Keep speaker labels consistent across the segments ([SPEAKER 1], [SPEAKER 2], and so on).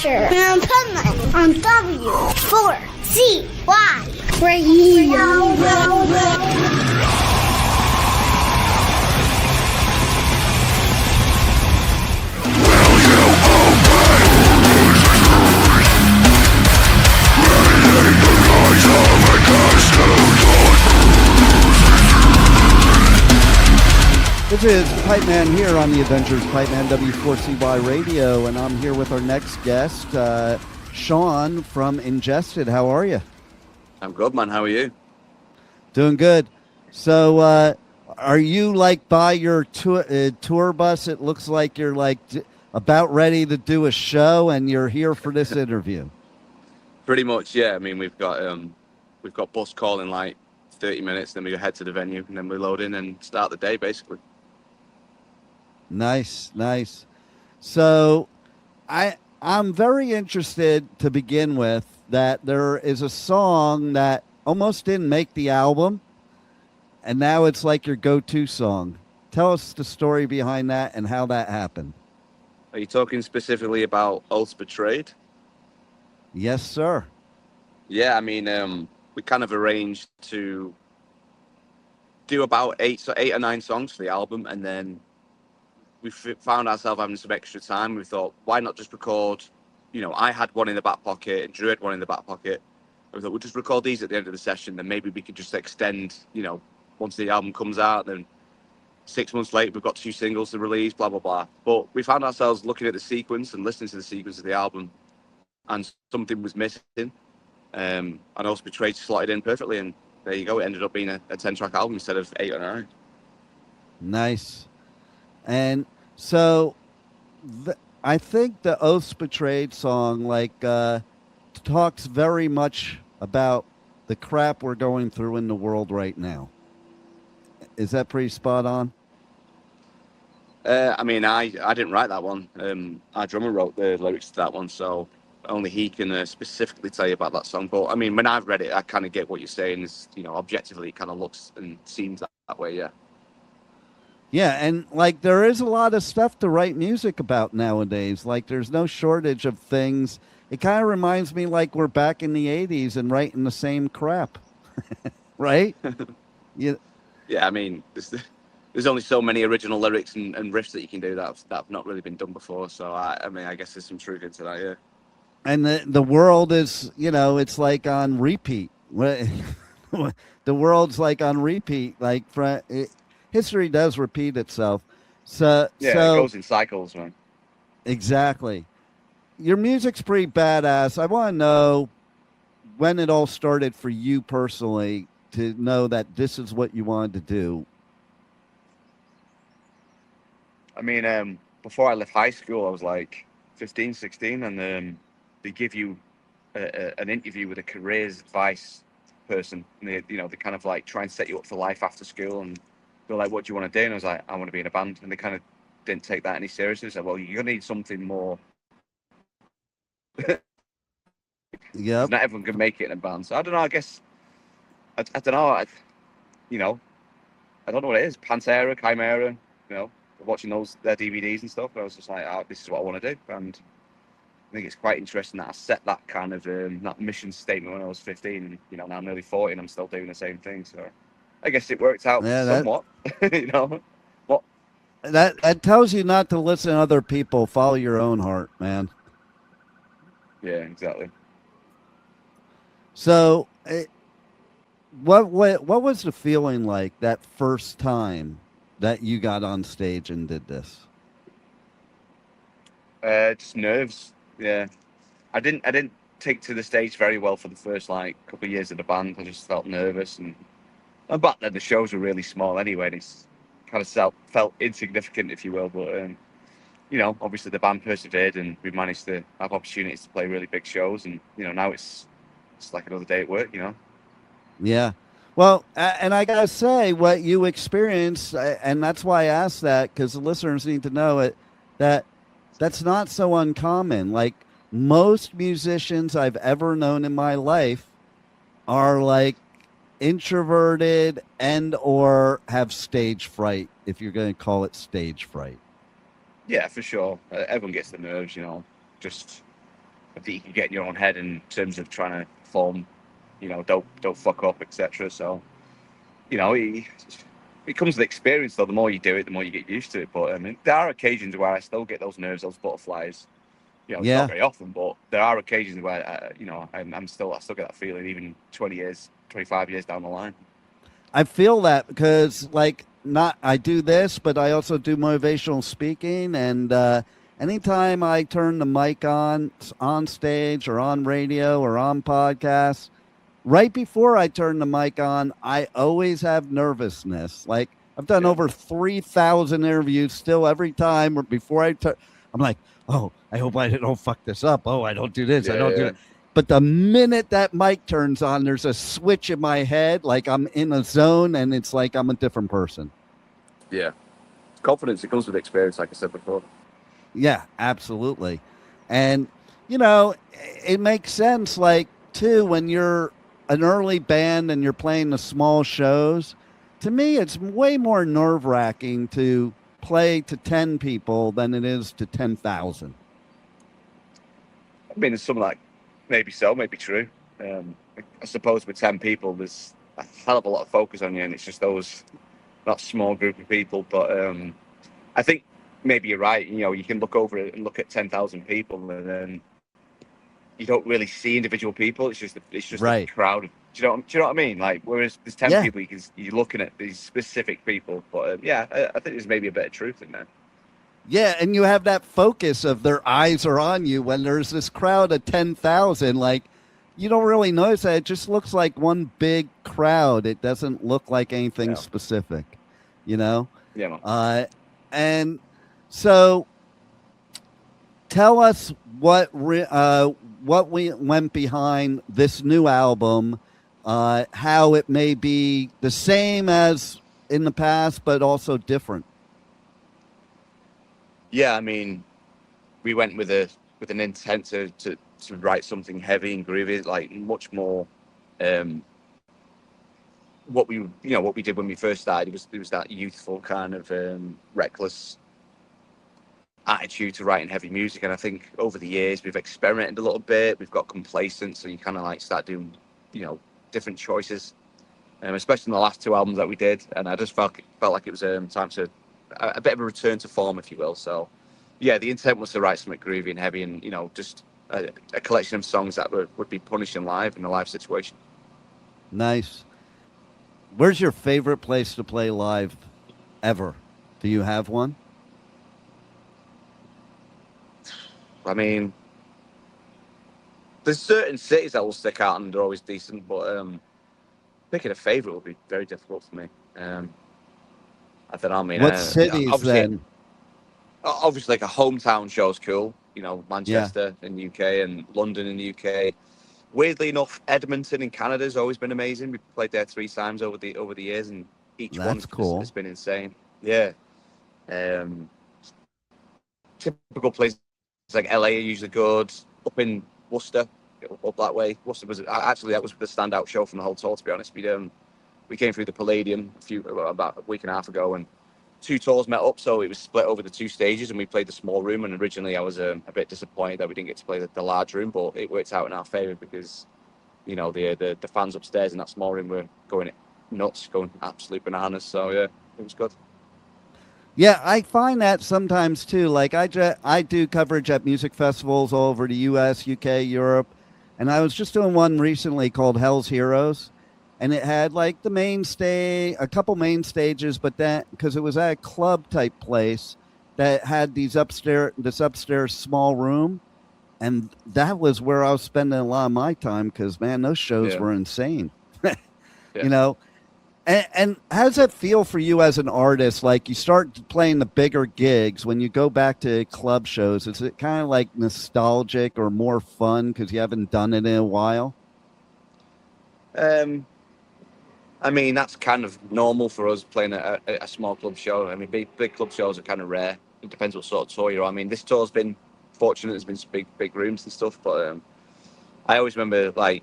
[SPEAKER 1] adventure in Puntland on W4CY Radio.
[SPEAKER 2] This is Pipeman here on the Adventures Pipeman W4CY Radio, and I'm here with our next guest, Sean from INGESTED. How are you?
[SPEAKER 3] I'm good, man. How are you?
[SPEAKER 2] Doing good. So, are you like by your tour bus? It looks like you're like about ready to do a show, and you're here for this interview.
[SPEAKER 3] Pretty much, yeah. I mean, we've got bus call in like 30 minutes, then we head to the venue, and then we load in and start the day, basically.
[SPEAKER 2] Nice. So I'm very interested to begin with that there is a song that almost didn't make the album, and now it's like your go-to song. Tell us the story behind that and how that happened.
[SPEAKER 3] Are you talking specifically about Oaths Betrayed?
[SPEAKER 2] Yes, sir.
[SPEAKER 3] Yeah, I mean, we kind of arranged to do about 8 or 9 songs for the album, and then we found ourselves having some extra time. We thought, why not just record, I had one in the back pocket and Drew had one in the back pocket. We thought, we'll just record these at the end of the session, then maybe we could just extend, once the album comes out, then 6 months later, we've got 2 singles to release, blah, blah, blah. But we found ourselves looking at the sequence and listening to the sequence of the album, and something was missing. And Oaths Betrayed slotted in perfectly, and there you go. It ended up being a 10-track album instead of 8 or 9.
[SPEAKER 2] Nice. And so I think the Oaths Betrayed song talks very much about the crap we're going through in the world right now. Is that pretty spot on?
[SPEAKER 3] I mean, I didn't write that one. Our drummer wrote the lyrics to that one, so only he can specifically tell you about that song. But I mean, when I've read it, I kind of get what you're saying. Is objectively, it kind of looks and seems that way. Yeah.
[SPEAKER 2] Yeah, and there is a lot of stuff to write music about nowadays. There's no shortage of things. It kind of reminds me we're back in the 80s and writing the same crap, right? Yeah.
[SPEAKER 3] Yeah, I mean, there's only so many original lyrics and riffs that you can do that have not really been done before. So I mean, I guess there's some truth into that. Yeah. And
[SPEAKER 2] the world is, it's on repeat. The world's on repeat. History does repeat itself. So
[SPEAKER 3] it goes in cycles, man.
[SPEAKER 2] Exactly. Your music's pretty badass. I want to know when it all started for you personally to know that this is what you wanted to do.
[SPEAKER 3] I mean, before I left high school, I was 15, 16, and they give you an interview with a careers advice person. And they kind of try and set you up for life after school, and they're like, what do you want to do? And I was like, I want to be in a band. And they kind of didn't take that any seriously. They said, well, you're going to need something more.
[SPEAKER 2] Yeah.
[SPEAKER 3] Not everyone can make it in a band. So I don't know, I guess, I don't know. I don't know what it is. Pantera, Chimera, watching their DVDs and stuff. I was just like, this is what I want to do. And I think it's quite interesting that I set that kind of that mission statement when I was 15. And, now I'm nearly 40 and I'm still doing the same thing. So I guess it worked out somewhat, What?
[SPEAKER 2] That tells you not to listen to other people. Follow your own heart, man.
[SPEAKER 3] Yeah, exactly.
[SPEAKER 2] So, what was the feeling like that first time that you got on stage and did this?
[SPEAKER 3] Just nerves. Yeah, I didn't take to the stage very well for the first couple of years of the band. I just felt nervous, and back then the shows were really small anyway. And it's kind of felt insignificant, if you will. But obviously the band persevered, and we managed to have opportunities to play really big shows. And now it's like another day at work.
[SPEAKER 2] Yeah. Well, and I gotta say, what you experienced, and that's why I asked that, because the listeners need to know it, that's not so uncommon. Most musicians I've ever known in my life are introverted and or have stage fright, if you're going to call it stage fright.
[SPEAKER 3] Yeah, for sure. Everyone gets the nerves, just that you can get in your own head in terms of trying to perform, don't fuck up, etc. So, it comes with experience, though. The more you do it, the more you get used to it. But I mean, there are occasions where I still get those nerves, those butterflies. It's
[SPEAKER 2] Yeah.
[SPEAKER 3] not very often, but there are occasions where, I still get that feeling, even 20 years, 25 years down the line.
[SPEAKER 2] I feel that because, like, I do this, but I also do motivational speaking. And anytime I turn the mic on stage or on radio or on podcasts, right before I turn the mic on, I always have nervousness. Like, I've done over 3,000 interviews still every time before I turn. I'm like, oh, I hope I don't fuck this up. Oh, I don't do this. I don't do it. But the minute that mic turns on, there's a switch in my head. Like I'm in a zone and it's like I'm a different person.
[SPEAKER 3] Yeah. Confidence, it comes with experience, like I said before.
[SPEAKER 2] Yeah, absolutely. And, it makes sense, like, too, when you're an early band and you're playing the small shows. To me, it's way more nerve-wracking to play to 10 people than it is to 10,000.
[SPEAKER 3] I mean, there's some like, maybe so, maybe true. I suppose with 10 people, there's a hell of a lot of focus on you, and it's just that small group of people. But I think maybe you're right. You can look over it and look at 10,000 people, and then you don't really see individual people. It's just
[SPEAKER 2] Right.
[SPEAKER 3] a crowd. Do you know what I mean? Like, whereas there's 10 people, you're looking at these specific people. But I think there's maybe a bit of truth in there.
[SPEAKER 2] Yeah, and you have that focus of their eyes are on you when there's this crowd of 10,000. Like, you don't really notice that. It just looks like one big crowd. It doesn't look like anything specific,
[SPEAKER 3] Yeah, man.
[SPEAKER 2] And so tell us what we went behind this new album, how it may be the same as in the past, but also different.
[SPEAKER 3] Yeah, I mean, we went with an intent to write something heavy and groovy, like much more. What we did when we first started, it was that youthful kind of reckless attitude to writing heavy music. And I think over the years we've experimented a little bit. We've got complacent, so you kind of like start doing different choices, especially in the last two albums that we did. And I just felt like it was time to a bit of a return to form, if you will. So yeah, the intent was to write something groovy and heavy, and just a collection of songs that would be punishing live in a live situation.
[SPEAKER 2] Nice. Where's your favorite place to play live ever? Do you have one?
[SPEAKER 3] I mean, there's certain cities that will stick out and they're always decent, but picking a favorite would be very difficult for me. I don't know. I mean,
[SPEAKER 2] what cities then?
[SPEAKER 3] Obviously, like a hometown show is cool. Manchester in the UK and London in the UK. Weirdly enough, Edmonton in Canada has always been amazing. We've played there 3 times over the years, and each one has been insane. Yeah. Typical places like LA are usually good. Up in Worcester, up that way. Worcester was that was the standout show from the whole tour. To be honest, we came through the Palladium about a week and a half ago, and 2 tours met up, so it was split over the 2 stages, and we played the small room. And originally I was a bit disappointed that we didn't get to play the large room, but it worked out in our favour because the fans upstairs in that small room were going nuts, going absolute bananas. So yeah, it was good.
[SPEAKER 2] Yeah, I find that sometimes too. Like I do coverage at music festivals all over the US, UK, Europe, and I was just doing one recently called Hell's Heroes. And it had like the main stage, a couple main stages, but that because it was at a club type place that had this upstairs small room, and that was where I was spending a lot of my time because man, those shows were insane. And how does that feel for you as an artist? Like you start playing the bigger gigs when you go back to club shows. Is it kind of like nostalgic or more fun because you haven't done it in a while?
[SPEAKER 3] I mean, that's kind of normal for us playing a small club show. I mean, big club shows are kind of rare. It depends what sort of tour you're on. I mean, this tour's been fortunate. There's been some big rooms and stuff. But I always remember like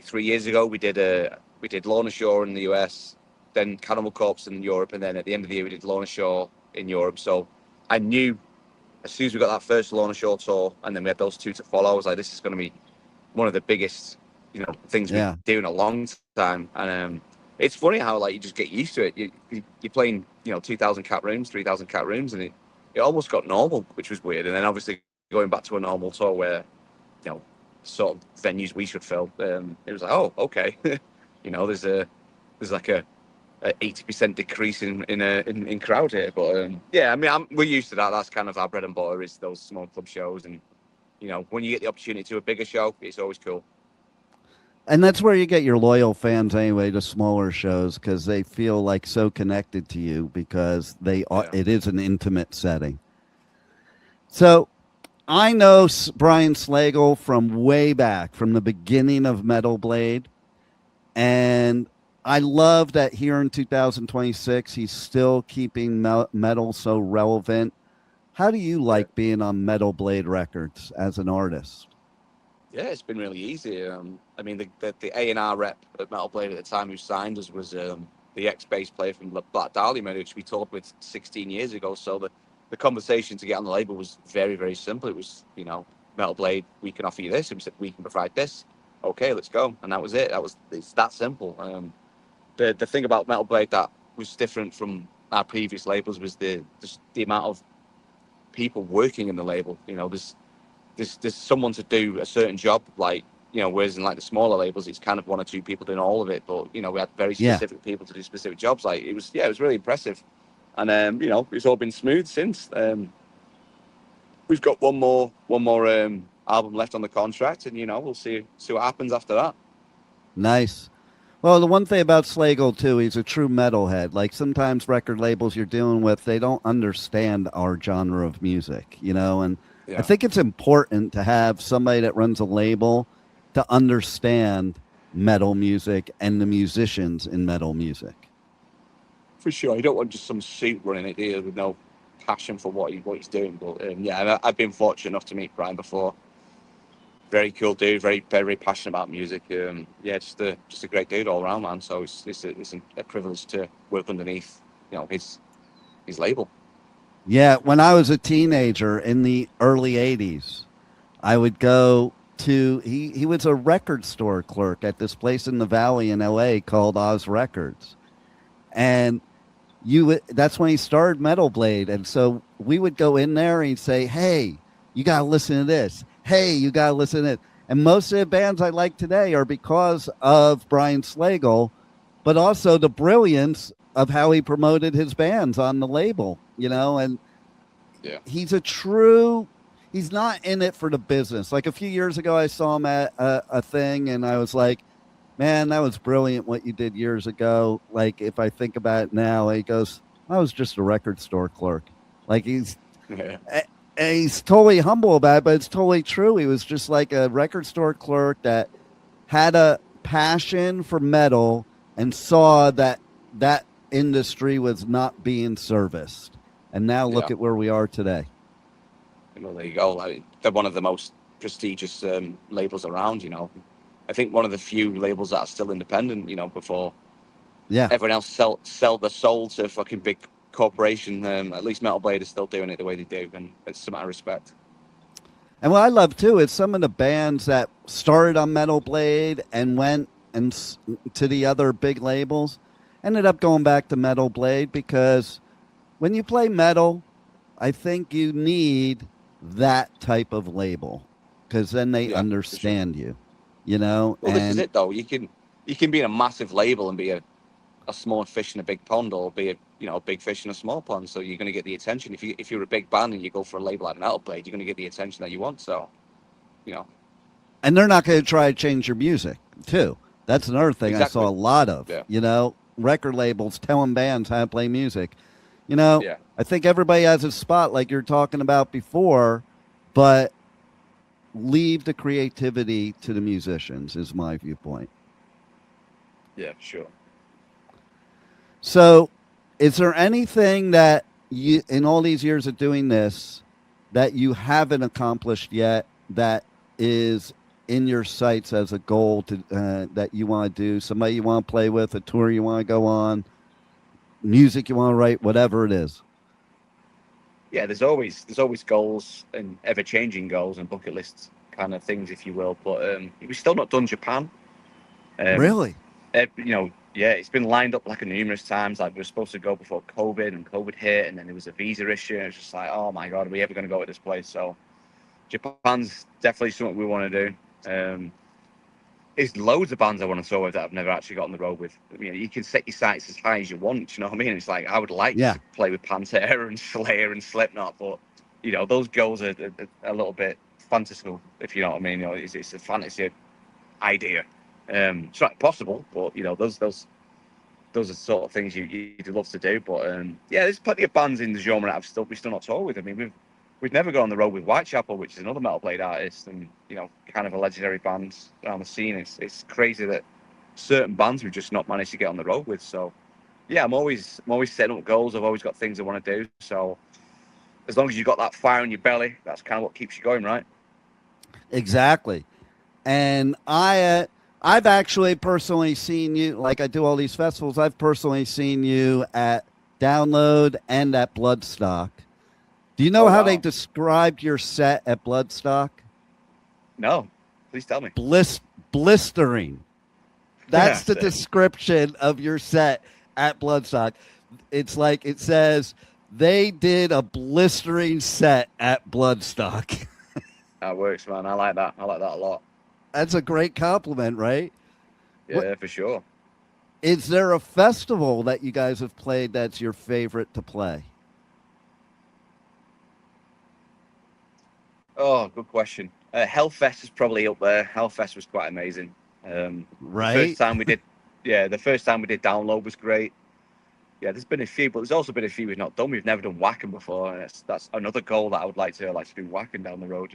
[SPEAKER 3] 3 years ago, we did Lorna Shore in the US, then Cannibal Corpse in Europe, and then at the end of the year we did Lorna Shore in Europe. So I knew as soon as we got that first Lorna Shore tour, and then we had those two to follow, I was like, this is going to be one of the biggest, things we do in a long time. And it's funny how like you just get used to it. You're playing, 2,000 cap rooms, 3,000 cap rooms, and it almost got normal, which was weird. And then obviously going back to a normal tour where, sort of venues we should fill, it was like, oh, okay, there's like a 80% decrease in crowd here, but yeah, I mean, we're used to that. That's kind of our bread and butter, is those small club shows, and when you get the opportunity to a bigger show, it's always cool.
[SPEAKER 2] And that's where you get your loyal fans anyway, to smaller shows, because they feel like so connected to you, because it is an intimate setting. So I know Brian Slagle from way back, from the beginning of Metal Blade, and I love that here in 2026, he's still keeping metal so relevant. How do you like being on Metal Blade Records as an artist?
[SPEAKER 3] Yeah, it's been really easy. I mean, the A&R rep at Metal Blade at the time who signed us was the ex-bass player from Black Dahlia, which we toured with 16 years ago. So the conversation to get on the label was very, very simple. It was, Metal Blade, we can offer you this. And we said, we can provide this. Okay, let's go. And that was it. It's that simple. The thing about Metal Blade that was different from our previous labels was the amount of people working in the label. There's someone to do a certain job, like, whereas in like the smaller labels, it's kind of one or two people doing all of it. But, we had very specific people to do specific jobs. Like it was really impressive. And, it's all been smooth since. We've got one more album left on the contract, and, we'll see what happens after that.
[SPEAKER 2] Nice. Well, the one thing about Slagle, too, he's a true metalhead. Like, sometimes record labels you're dealing with, they don't understand our genre of music, and I think it's important to have somebody that runs a label to understand metal music and the musicians in metal music.
[SPEAKER 3] For sure. You don't want just some suit running it here with no passion for what he's doing. But, I've been fortunate enough to meet Brian before. Very cool dude, very, very passionate about music. Just a great dude all around, man. So it's a privilege to work underneath, his label.
[SPEAKER 2] Yeah, when I was a teenager in the early 80s, I would go to, he was a record store clerk at this place in the Valley in LA called Oz Records. And that's when he started Metal Blade. And so we would go in there and he'd say, hey, you got to listen to this. Hey, you got to listen to it. And most of the bands I like today are because of Brian Slagle, but also the brilliance of how he promoted his bands on the label, and he's he's not in it for the business. Like a few years ago, I saw him at a thing and I was like, man, that was brilliant what you did years ago. Like, if I think about it now, he goes, I was just a record store clerk. Like he's totally humble about it, but it's totally true. He was just like a record store clerk that had a passion for metal and saw that industry was not being serviced. And now look at where we are today.
[SPEAKER 3] Well, there you go. They're one of the most prestigious labels around, I think one of the few labels that are still independent, before everyone else sell their soul to a fucking big corporation. At least Metal Blade is still doing it the way they do, and it's a matter of respect.
[SPEAKER 2] And what I love too is some of the bands that started on Metal Blade and went to the other big labels ended up going back to Metal Blade, because when you play metal, I think you need that type of label, because then they understand you, Well,
[SPEAKER 3] this is it though. You can be in a massive label and be a small fish in a big pond, or be a big fish in a small pond. So you're going to get the attention. If you're a big band and you go for a label like Metal Blade, you're going to get the attention that you want. So,
[SPEAKER 2] And they're not going to try to change your music too. That's another thing I saw a lot of. Record labels telling bands how to play music. I think everybody has a spot like you're talking about before, but leave the creativity to the musicians is my viewpoint.
[SPEAKER 3] Yeah, sure.
[SPEAKER 2] So is there anything that you, in all these years of doing this, that you haven't accomplished yet that is in your sights as a goal to that you want to do? Somebody you want to play with, a tour you want to go on, music you want to write, whatever it is?
[SPEAKER 3] yeah, there's always goals and ever changing goals and bucket lists kind of things, if you will. But we've still not done Japan. Um,
[SPEAKER 2] Really?
[SPEAKER 3] yeah, it's been lined up like a numerous times. Like we were supposed to go before COVID, and COVID hit, and then there was a visa issue. And it's just like, oh my god, are we ever going to go to this place? So Japan's definitely something we want to do. There's loads of bands I want to tour with that I've never actually got on the road with. I mean, you can set your sights as high as you want. You know what I mean? It's like I would like
[SPEAKER 2] Yeah.
[SPEAKER 3] to play with Pantera and Slayer and Slipknot, but those goals are a little bit fantastical, if you know what I mean. It's a fantasy idea. It's not impossible, but those are the sort of things you'd love to do. But yeah, there's plenty of bands in the genre that we still not toured with. I mean, we've never gone on the road with Whitechapel, which is another metal blade artist, and kind of a legendary band around the scene. It's crazy that certain bands we've just not managed to get on the road with. So yeah, I'm always setting up goals. I've always got things I want to do. So as long as you've got that fire in your belly, that's kind of what keeps you going, right?
[SPEAKER 2] Exactly. And I've actually personally seen you, like I do all these festivals. I've personally seen you at Download and at Bloodstock. Do you know how they described your set at Bloodstock?
[SPEAKER 3] No, please tell me.
[SPEAKER 2] Blistering. That's the
[SPEAKER 3] Sick.
[SPEAKER 2] description of your set at Bloodstock. It's like it says they did a blistering set at Bloodstock.
[SPEAKER 3] That works, man. I like that. I like that a lot.
[SPEAKER 2] That's a great compliment, right?
[SPEAKER 3] Yeah, for sure.
[SPEAKER 2] Is there a festival that you guys have played that's your favorite to play?
[SPEAKER 3] Oh, good question. Hellfest is probably up there. Hellfest was quite amazing.
[SPEAKER 2] Right?
[SPEAKER 3] The first time we did Download was great. Yeah, there's been a few, but there's also been a few we've not done. We've never done Wacken before, and that's another goal that I would like to do Wacken down the road.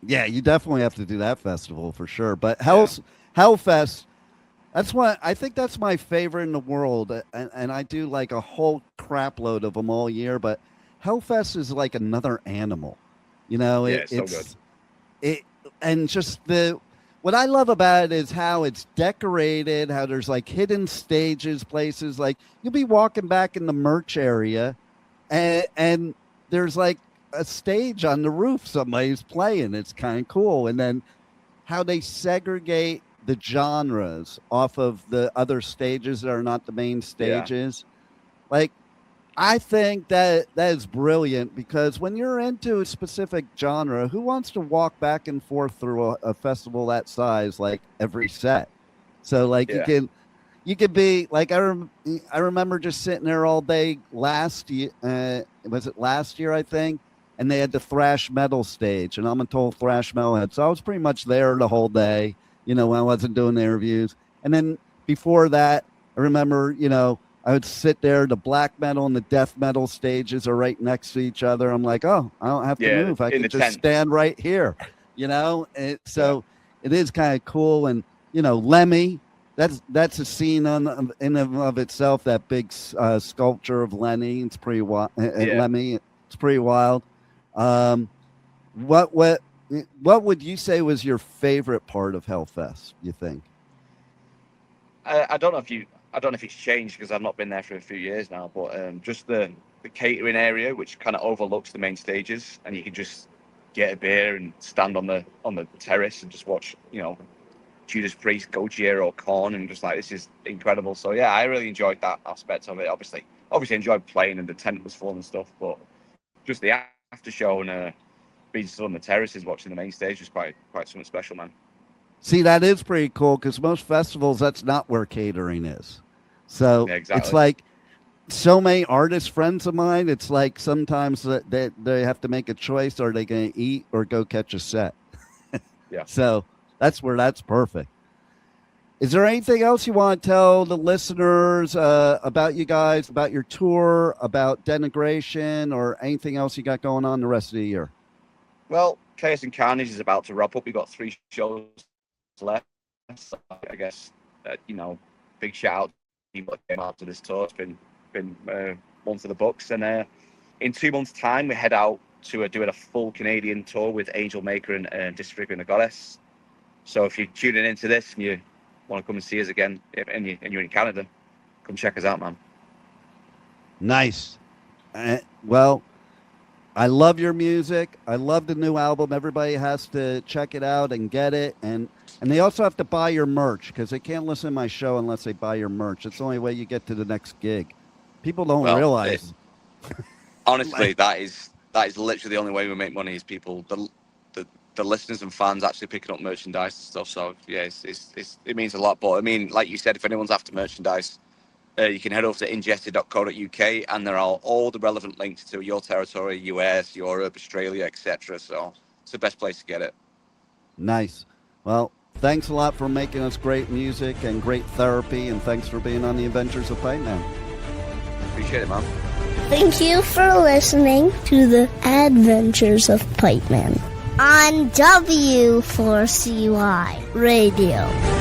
[SPEAKER 2] Yeah, you definitely have to do that festival for sure. But Hellfest, I think that's my favorite in the world, and I do like a whole crap load of them all year. But Hellfest is like another animal,
[SPEAKER 3] It's so good.
[SPEAKER 2] And just what I love about it is how it's decorated, how there's like hidden stages, places like you'll be walking back in the merch area, and there's like a stage on the roof somebody's playing. It's kind of cool. And then how they segregate the genres off of the other stages that are not the main stages. Yeah. Like, I think that is brilliant, because when you're into a specific genre, who wants to walk back and forth through a festival that size like every set? So like you could be like, I remember just sitting there all day last year. Was it last year, I think? And they had the thrash metal stage, and I'm a total thrash metalhead, so I was pretty much there the whole day, when I wasn't doing the interviews. And then before that, I remember, I would sit there. The black metal and the death metal stages are right next to each other. I'm like, oh, I don't have to move. I can just stand right here, It is kind of cool. And Lemmy, that's a scene in and of itself. That big sculpture of Lenny. It's pretty wild. Lemmy. It's pretty wild. What would you say was your favorite part of Hellfest, you think?
[SPEAKER 3] I don't know if it's changed, because I've not been there for a few years now, but just the catering area, which kind of overlooks the main stages, and you can just get a beer and stand on the terrace and just watch, Judas Priest, Gojira, or Korn, and just like, this is incredible. So yeah, I really enjoyed that aspect of it. Obviously enjoyed playing, and the tent was full and stuff, but just the after show and being still on the terraces watching the main stage was quite something special, man.
[SPEAKER 2] See, that is pretty cool, because most festivals, that's not where catering is. So It's like so many artist friends of mine, it's like sometimes they have to make a choice. Are they going to eat or go catch a set?
[SPEAKER 3] Yeah.
[SPEAKER 2] So that's where that's perfect. Is there anything else you want to tell the listeners about you guys, about your tour, about Denigration, or anything else you got going on the rest of the year?
[SPEAKER 3] Well, Chaos and Carnage is about to wrap up. We've got 3 shows left. So I guess, big shout out to people that came out to this tour. It's been one for the books. And in 2 months' time, we head out to doing a full Canadian tour with Angel Maker and Disfigure and the Goddess. So if you're tuning into this and you want to come and see us again, and you're in Canada, come check us out, man.
[SPEAKER 2] Nice. Well, I love your music. I love the new album. Everybody has to check it out and get it. And they also have to buy your merch because they can't listen to my show unless they buy your merch. It's the only way you get to the next gig. People don't realize.
[SPEAKER 3] Honestly, that is literally the only way we make money is people, the listeners and fans actually picking up merchandise and stuff. So yeah, it means a lot. But I mean, like you said, if anyone's after merchandise, you can head over to ingested.co.uk and there are all the relevant links to your territory, US, Europe, Australia, etc. So it's the best place to get it.
[SPEAKER 2] Nice. Well, thanks a lot for making us great music and great therapy, and thanks for being on the Adventures of Pipeman.
[SPEAKER 3] Appreciate it, man.
[SPEAKER 1] Thank you for listening to the Adventures of Pipeman on W4CY Radio.